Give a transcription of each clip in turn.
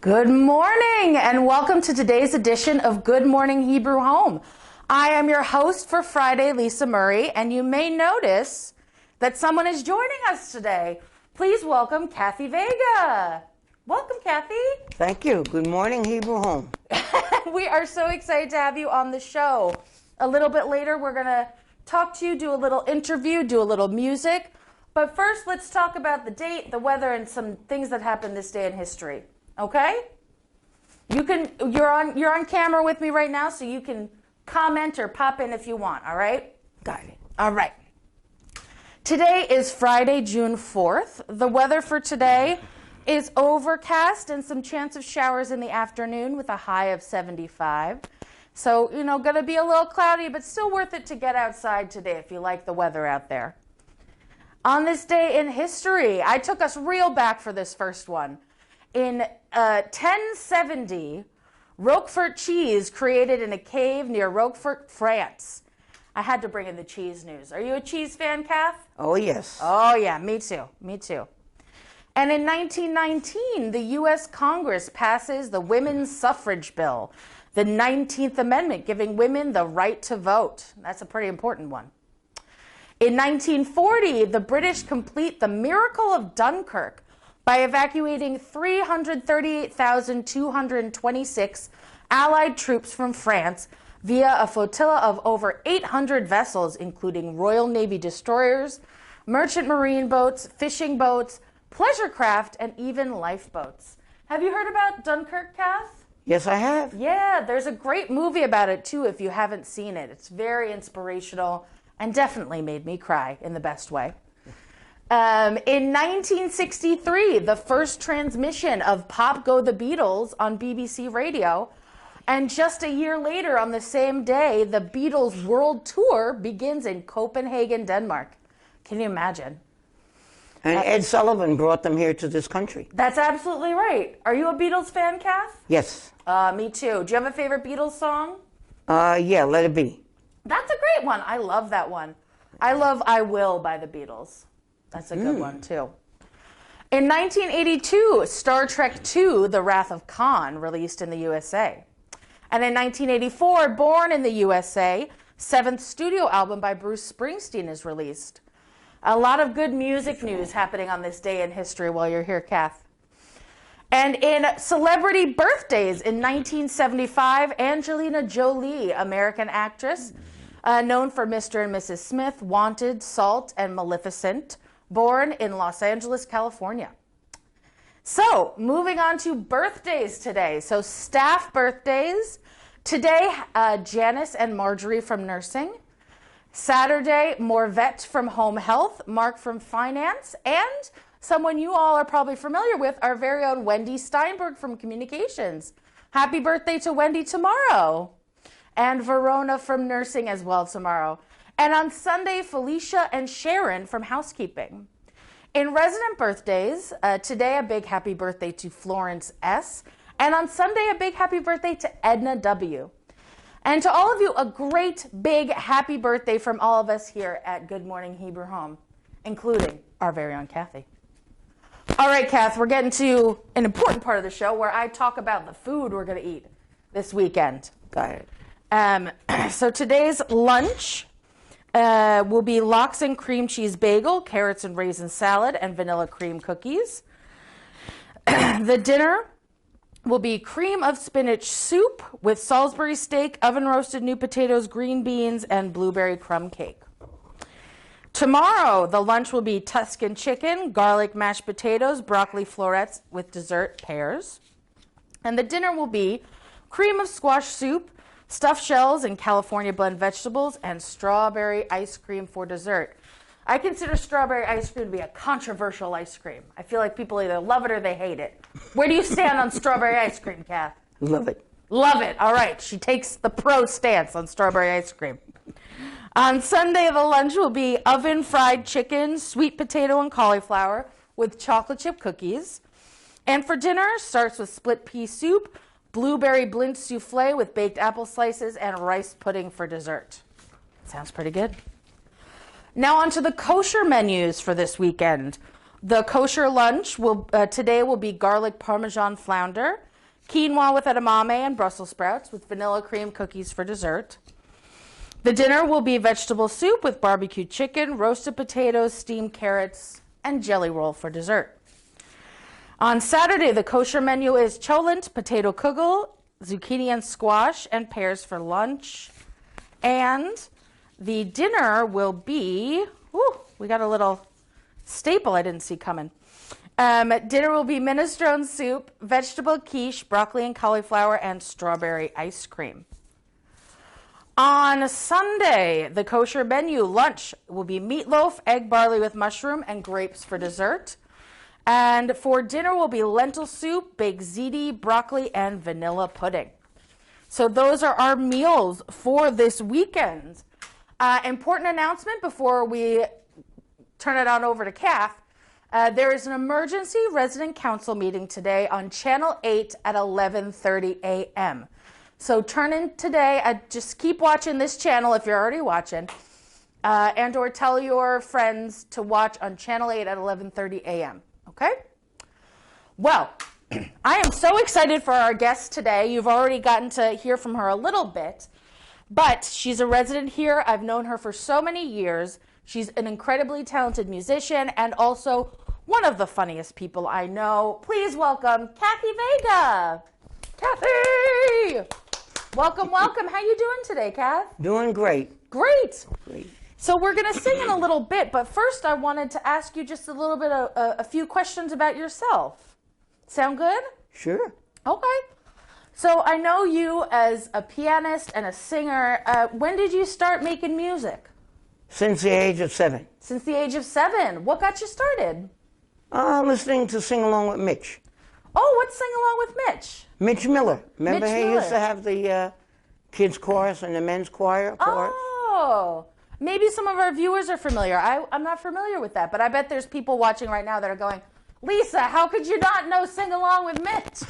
Good morning and welcome to today's edition of Good Morning Hebrew Home. I am your host for Friday, Liisa Murray, and you may notice that someone is joining us today. Please welcome Cathy Vega. Welcome, Cathy. Thank you. Good morning, Hebrew Home. We are so excited to have you on the show. A little bit later, we're going to talk to you, do a little interview, do a little music. But first, let's talk about the date, the weather, and some things that happened this day in history. Okay? You're on camera with me right now, so you can comment or pop in if you want, all right? Got it. All right. Today is Friday, June 4th. The weather for today is overcast and some chance of showers in the afternoon with a high of 75. So, going to be a little cloudy, but still worth it to get outside today if you like the weather out there. On this day in history, I took us real back for this first one. In 1070, Roquefort cheese created in a cave near Roquefort, France. I had to bring in the cheese news. Are you a cheese fan, Kath? Oh, yes. Oh, yeah, me too. Me too. And in 1919, the U.S. Congress passes the Women's Suffrage Bill, the 19th Amendment, giving women the right to vote. That's a pretty important one. In 1940, the British complete the miracle of Dunkirk by evacuating 338,226 Allied troops from France via a flotilla of over 800 vessels, including Royal Navy destroyers, merchant marine boats, fishing boats, pleasure craft, and even lifeboats. Have you heard about Dunkirk, Kath? Yes, I have. Yeah, there's a great movie about it, too, if you haven't seen it. It's very inspirational and definitely made me cry in the best way. In 1963, the first transmission of Pop Go the Beatles on BBC Radio. And just a year later, on the same day, the Beatles world tour begins in Copenhagen, Denmark. Can you imagine? And Ed Sullivan brought them here to this country. That's absolutely right. Are you a Beatles fan, Kath? Yes. Me too. Do you have a favorite Beatles song? Yeah, Let It Be. That's a great one. I love that one. I love I Will by the Beatles. That's a good one, too. In 1982, Star Trek II, The Wrath of Khan, released in the USA. And in 1984, Born in the USA, seventh studio album by Bruce Springsteen is released. A lot of good music news happening on this day in history while you're here, Kath. And in celebrity birthdays, in 1975, Angelina Jolie, American actress, known for Mr. and Mrs. Smith, Wanted, Salt, and Maleficent, born in Los Angeles, California. So, moving on to birthdays today. So, staff birthdays. Today, Janice and Marjorie from nursing. Saturday, Morvette from home health, Mark from finance, and someone you all are probably familiar with, our very own Wendy Steinberg from communications. Happy birthday to Wendy tomorrow. And Verona from nursing as well tomorrow. And on Sunday, Felicia and Sharon from housekeeping. In resident birthdays, today a big happy birthday to Florence S. And on Sunday, a big happy birthday to Edna W. And to all of you, a great big happy birthday from all of us here at Good Morning Hebrew Home, including our very own Cathy. All right, Kath, we're getting to an important part of the show where I talk about the food we're going to eat this weekend. Got it. So today's lunch will be lox and cream cheese bagel, carrots and raisin salad, and vanilla cream cookies. The dinner will be cream of spinach soup with Salisbury steak, oven roasted new potatoes, green beans, and blueberry crumb cake. Tomorrow, the lunch will be Tuscan chicken, garlic mashed potatoes, broccoli florets with dessert pears. And the dinner will be cream of squash soup, stuffed shells and California blend vegetables, and strawberry ice cream for dessert. I consider strawberry ice cream to be a controversial ice cream. I feel like people either love it or they hate it. Where do you stand on strawberry ice cream, Kath? Love it. Love it. All right. She takes the pro stance on strawberry ice cream. On Sunday, the lunch will be oven fried chicken, sweet potato and cauliflower with chocolate chip cookies. And for dinner, starts with split pea soup, blueberry blint souffle with baked apple slices, and rice pudding for dessert. Sounds pretty good. Now on to the kosher menus for this weekend. The kosher lunch today will be garlic parmesan flounder, quinoa with edamame and Brussels sprouts with vanilla cream cookies for dessert. The dinner will be vegetable soup with barbecued chicken, roasted potatoes, steamed carrots, and jelly roll for dessert. On Saturday, the kosher menu is cholent, potato kugel, zucchini and squash, and pears for lunch. And the dinner will be, we got a little staple I didn't see coming. Dinner will be minestrone soup, vegetable quiche, broccoli and cauliflower, and strawberry ice cream. On Sunday, the kosher menu lunch will be meatloaf, egg barley with mushroom, and grapes for dessert. And for dinner will be lentil soup, baked ziti, broccoli, and vanilla pudding. So those are our meals for this weekend. Important announcement before we turn it on over to Kath. There is an emergency resident council meeting today on Channel 8 at 11:30 a.m. So turn in today. Just keep watching this channel if you're already watching, and or tell your friends to watch on Channel 8 at 11:30 a.m. Okay? Well, I am so excited for our guest today. You've already gotten to hear from her a little bit, but she's a resident here. I've known her for so many years. She's an incredibly talented musician and also one of the funniest people I know. Please welcome Cathy Vega. Cathy! Welcome, welcome. How you doing today, Kath? Doing great. Great. Great. So we're going to sing in a little bit, but first I wanted to ask you just a little bit of a few questions about yourself. Sound good? Sure. Okay. So I know you as a pianist and a singer. When did you start making music? Since the age of 7. Since the age of 7. What got you started? Listening to Sing Along with Mitch. Oh, what's Sing Along with Mitch? Mitch Miller. Remember Mitch he Miller. used to have the kids' chorus and the men's choir chorus? Oh, maybe some of our viewers are familiar. I'm not familiar with that, but I bet there's people watching right now that are going, Lisa, how could you not know Sing Along with Mitch?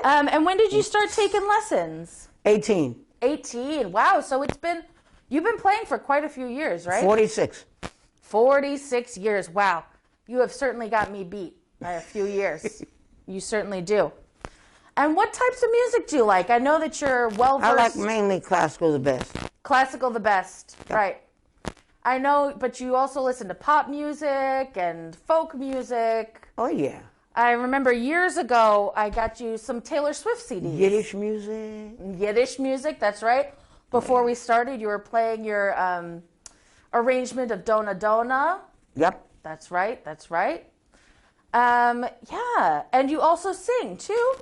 And when did you start taking lessons? 18. 18. Wow. So you've been playing for quite a few years, right? 46. 46 years. Wow. You have certainly got me beat by a few years. You certainly do. And what types of music do you like? I know that you're well-versed. I like mainly classical the best. Classical the best. Yep. Right. I know, but you also listen to pop music and folk music. Oh, yeah. I remember years ago, I got you some Taylor Swift CDs. Yiddish music. Yiddish music, that's right. Before we started, you were playing your arrangement of Dona Dona. Yep. That's right, that's right. Yeah, and you also sing, too?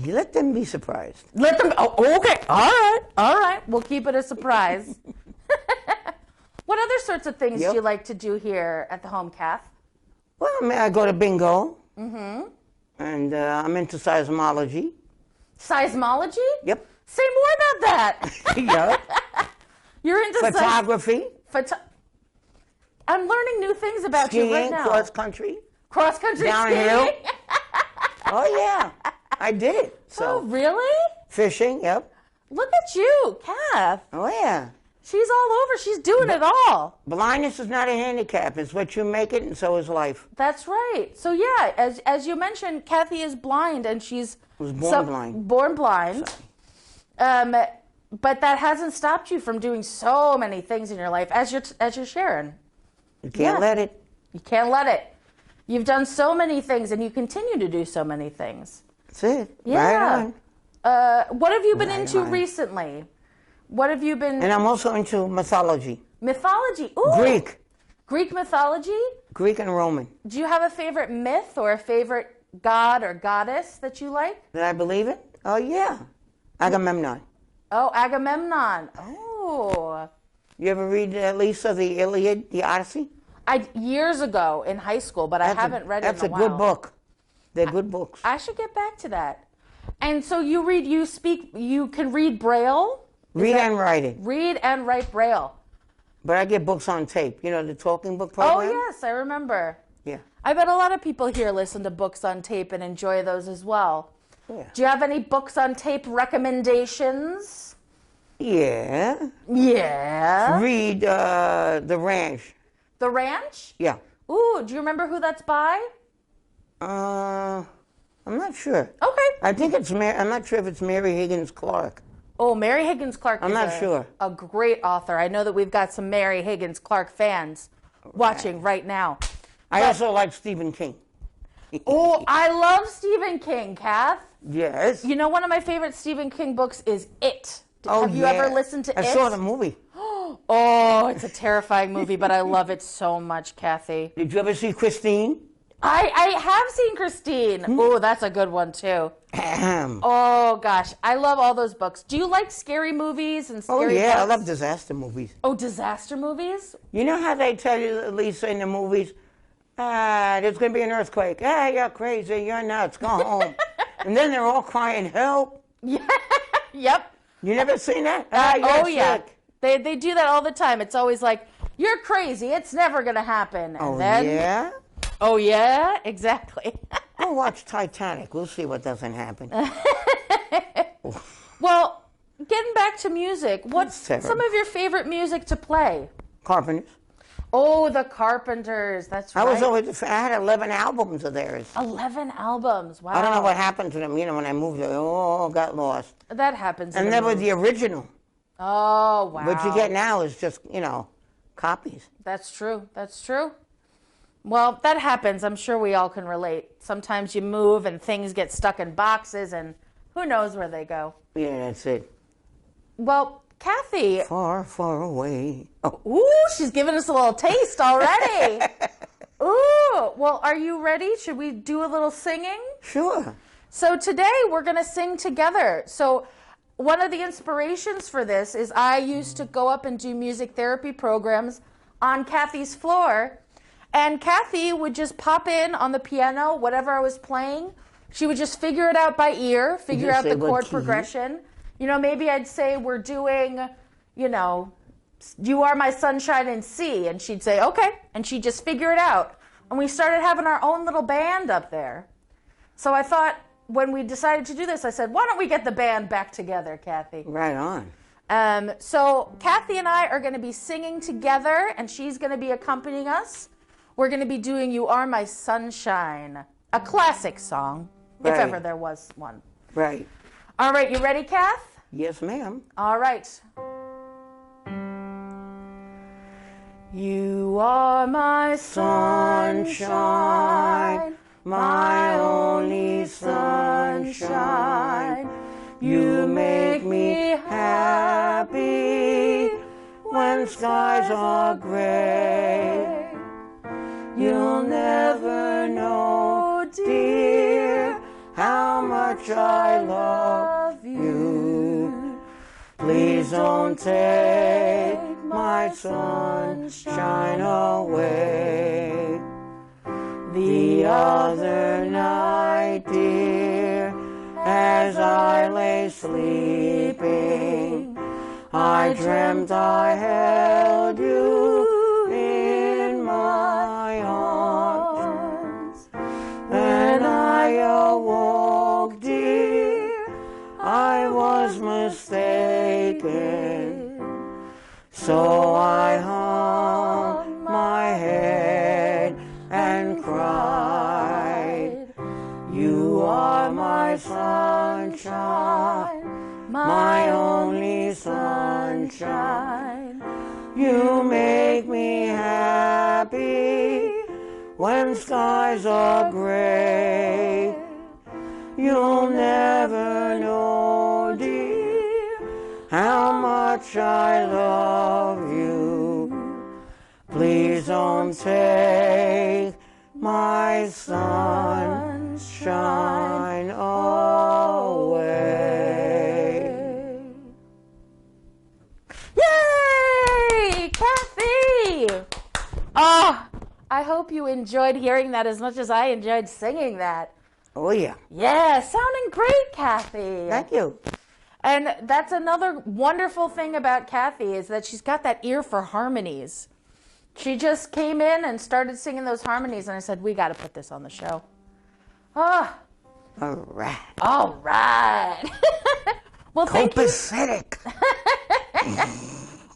Let them be surprised. Let them, oh, okay, all right. We'll keep it a surprise. What other sorts of things do you like to do here at the home, Kath? Well, I go to bingo. Mm-hmm. And I'm into seismology. Seismology? Yep. Say more about that. Yep. You're into Photography. I'm learning new things about you right now. Cross country. Cross country Downhill. skiing. Oh, yeah. I did it. So. Oh, really? Fishing, yep. Look at you, Kath. Oh, yeah. She's all over. She's doing it all. Blindness is not a handicap. It's what you make it, and so is life. That's right. So, yeah, as you mentioned, Cathy is blind, and she's... Was born blind. Born blind. But that hasn't stopped you from doing so many things in your life, as you're sharing. You can't let it. You can't let it. You've done so many things, and you continue to do so many things. That's it. Yeah. Right on. What have you been into recently? What have you been... And I'm also into mythology. Mythology. Ooh. Greek. Greek mythology? Greek and Roman. Do you have a favorite myth or a favorite god or goddess that you like? Did I believe it? Oh, yeah. Agamemnon. Oh, Agamemnon. Oh. You ever read, Lisa, the Iliad, the Odyssey? Years ago in high school, but I haven't read it in a while. That's a good book. They're good books. I should get back to that. And so you can read Braille? Read and write it. Read and write Braille. But I get books on tape. You know, the talking book program? Oh, yes, I remember. Yeah. I bet a lot of people here listen to books on tape and enjoy those as well. Yeah. Do you have any books on tape recommendations? Yeah. Yeah. Read The Ranch. The Ranch? Yeah. Ooh, do you remember who that's by? I'm not sure. Okay. I think it's I'm not sure if it's Mary Higgins Clark. Oh, Mary Higgins Clark I'm is not sure. a great author. I know that we've got some Mary Higgins Clark fans watching right now. I also like Stephen King. Oh, I love Stephen King, Kath. Yes. You know, one of my favorite Stephen King books is It. Oh, Have you ever listened to It? I saw the movie. Oh, it's a terrifying movie, but I love it so much, Cathy. Did you ever see Christine? I have seen Christine. Oh, that's a good one, too. Oh, gosh. I love all those books. Do you like scary movies and scary books? I love disaster movies. Oh, disaster movies? You know how they tell you, Lisa, in the movies, there's going to be an earthquake. You're crazy. You're nuts. Go home. And then they're all crying, help. Yeah. Yep. You never seen that? Yeah. They do that all the time. It's always like, you're crazy. It's never going to happen. And yeah? Oh, yeah? Exactly. We'll watch Titanic. We'll see what doesn't happen. Well, getting back to music, what's terrible. some of your favorite music to play? Carpenters. Oh, the Carpenters. That's right. I had 11 albums of theirs. 11 albums. Wow. I don't know what happened to them. You know, when I moved, they all got lost. That happens. And they were the original. Oh, wow. What you get now is just, copies. That's true. That's true. Well, that happens. I'm sure we all can relate. Sometimes you move and things get stuck in boxes and who knows where they go. Yeah, that's it. Well, Cathy. Far, far away. Oh. Ooh, she's giving us a little taste already. Ooh, well, are you ready? Should we do a little singing? Sure. So today we're going to sing together. So one of the inspirations for this is I used to go up and do music therapy programs on Cathy's floor. And Cathy would just pop in on the piano, whatever I was playing. She would just figure it out by ear, figure out the chord progression. You know, maybe I'd say we're doing, You Are My Sunshine in C. And she'd say, okay. And she'd just figure it out. And we started having our own little band up there. So I thought, when we decided to do this, I said, why don't we get the band back together, Cathy? Right on. So Cathy and I are going to be singing together, and she's going to be accompanying us. We're going to be doing You Are My Sunshine, a classic song, if ever there was one. Right. All right, you ready, Kath? Yes, ma'am. All right. You are my sunshine, my only sunshine. You make me happy when skies are gray. You'll never know, dear, how much I love you. Please don't take my sunshine away. The other night, dear, as I lay sleeping, I dreamt I held you in my arms. And I awoke, dear, I was mistaken. So I hung my head and cried. You are my sunshine, my only sunshine. You make me happy when skies are gray. You'll never know, dear, how much I love you. Please don't take my sunshine away. Yay, Cathy! Oh, I hope you enjoyed hearing that as much as I enjoyed singing that. Oh, yeah. Yeah, sounding great, Cathy. Thank you. And that's another wonderful thing about Cathy is that she's got that ear for harmonies. She just came in and started singing those harmonies, and I said, we got to put this on the show. Oh. All right. All right. Well, thank you. Copacetic.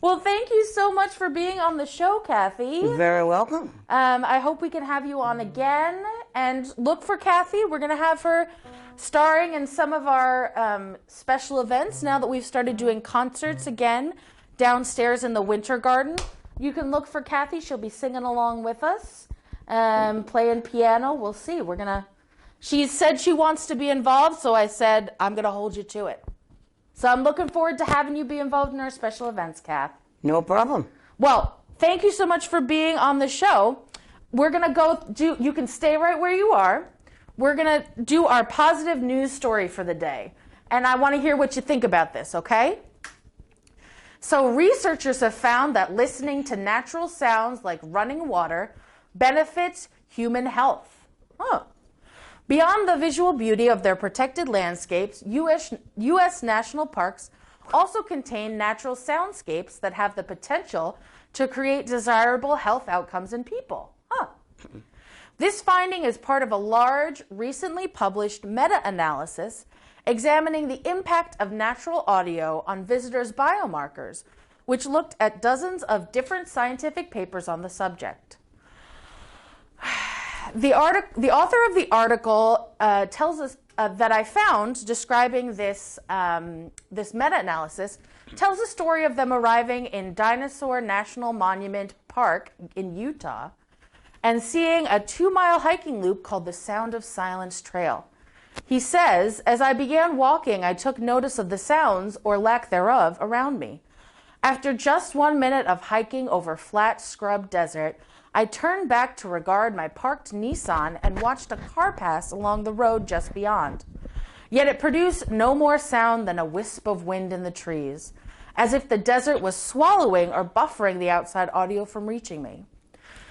Well, thank you so much for being on the show, Cathy. You're very welcome. I hope we can have you on again. and look for Cathy. We're going to have her starring in some of our special events now that we've started doing concerts again downstairs in the Winter Garden. You can look for Cathy. She'll be singing along with us, playing piano. We'll see. She said she wants to be involved, so I said I'm going to hold you to it. So I'm looking forward to having you be involved in our special events, Kath. No problem. Well, thank you so much for being on the show. We're going to you can stay right where you are. We're going to do our positive news story for the day. And I want to hear what you think about this, okay? So researchers have found that listening to natural sounds like running water benefits human health. Beyond the visual beauty of their protected landscapes, U.S. national parks also contain natural soundscapes that have the potential to create desirable health outcomes in people. This finding is part of a large, recently published meta-analysis examining the impact of natural audio on visitors' biomarkers, which looked at dozens of different scientific papers on the subject. The author of the article tells us that I found describing this meta-analysis tells a story of them arriving in Dinosaur National Monument Park in Utah and seeing a 2-mile hiking loop called the Sound of Silence Trail. He says, as I began walking, I took notice of the sounds, or lack thereof, around me. After just 1 minute of hiking over flat, scrub desert, I turned back to regard my parked Nissan and watched a car pass along the road just beyond. Yet it produced no more sound than a wisp of wind in the trees, as if the desert was swallowing or buffering the outside audio from reaching me.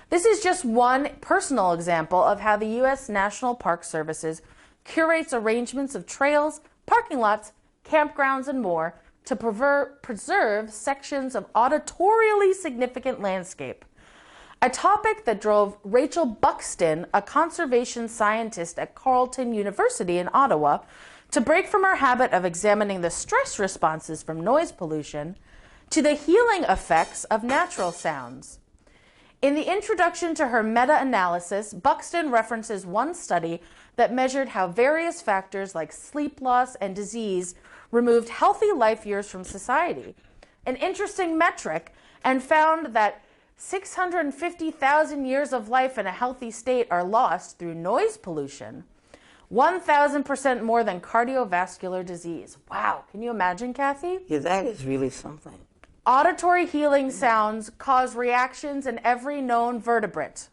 This is just one personal example of how the U.S. National Park Services curates arrangements of trails, parking lots, campgrounds, and more to preserve sections of auditorially significant landscape. A topic that drove Rachel Buxton, a conservation scientist at Carleton University in Ottawa, to break from her habit of examining the stress responses from noise pollution to the healing effects of natural sounds. In the introduction to her meta-analysis, Buxton references one study that measured how various factors like sleep loss and disease removed healthy life years from society, an interesting metric, and found that 650,000 years of life in a healthy state are lost through noise pollution, 1,000% more than cardiovascular disease. Wow, can you imagine, Cathy? Yeah, that is really something. Auditory healing sounds cause reactions in every known vertebrate.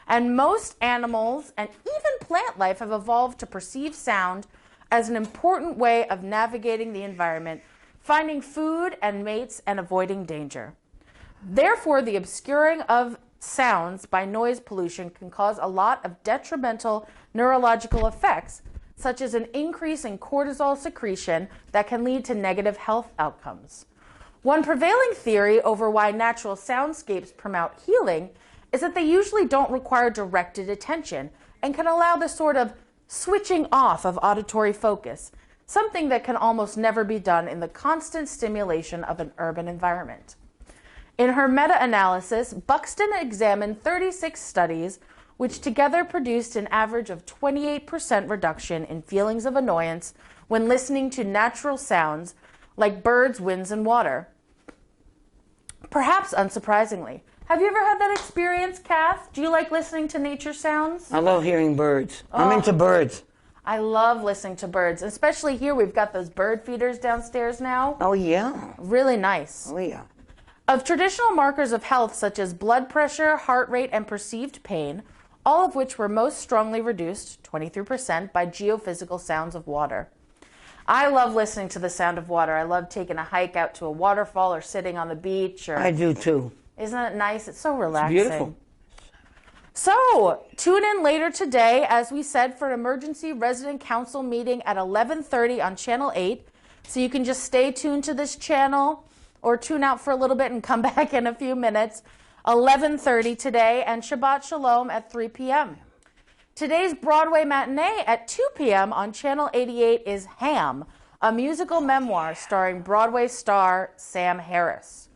And most animals and even plant life have evolved to perceive sound as an important way of navigating the environment, finding food and mates, and avoiding danger. Therefore, the obscuring of sounds by noise pollution can cause a lot of detrimental neurological effects, such as an increase in cortisol secretion that can lead to negative health outcomes. One prevailing theory over why natural soundscapes promote healing is that they usually don't require directed attention and can allow the sort of switching off of auditory focus, something that can almost never be done in the constant stimulation of an urban environment. In her meta-analysis, Buxton examined 36 studies, which together produced an average of 28% reduction in feelings of annoyance when listening to natural sounds like birds, winds, and water. Perhaps unsurprisingly. Have you ever had that experience, Kath? Do you like listening to nature sounds? I love hearing birds. I'm into birds. I love listening to birds, especially here. We've got those bird feeders downstairs now. Oh, yeah. Really nice. Oh, yeah. Of traditional markers of health such as blood pressure, heart rate, and perceived pain, all of which were most strongly reduced, 23%, by geophysical sounds of water. I love listening to the sound of water. I love taking a hike out to a waterfall or sitting on the beach. I do too. Isn't it nice? It's so relaxing. It's beautiful. So, tune in later today, as we said, for an emergency resident council meeting at 11:30 on Channel 8. So you can just stay tuned to this channel or tune out for a little bit and come back in a few minutes. 11:30 today, and Shabbat Shalom at 3 p.m. Today's Broadway matinee at 2 p.m. on Channel 88 is Ham, a musical memoir starring Broadway star Sam Harris.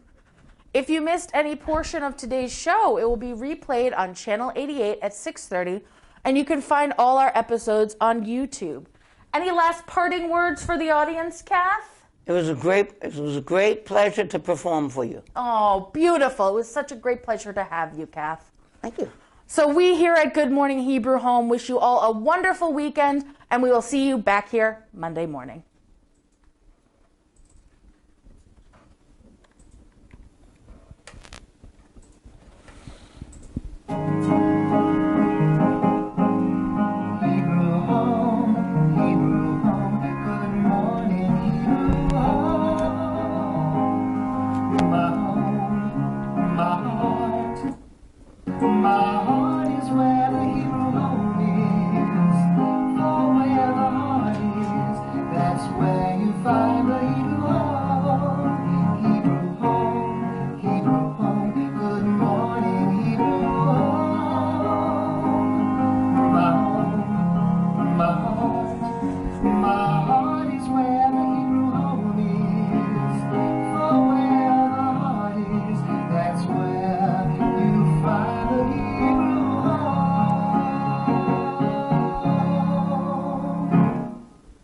If you missed any portion of today's show, it will be replayed on Channel 88 at 6:30, And you can find all our episodes on YouTube. Any last parting words for the audience, Kath? It was a great pleasure to perform for you. Oh, beautiful. It was such a great pleasure to have you, Kath. Thank you. So we here at Good Morning Hebrew Home wish you all a wonderful weekend, and we will see you back here Monday morning.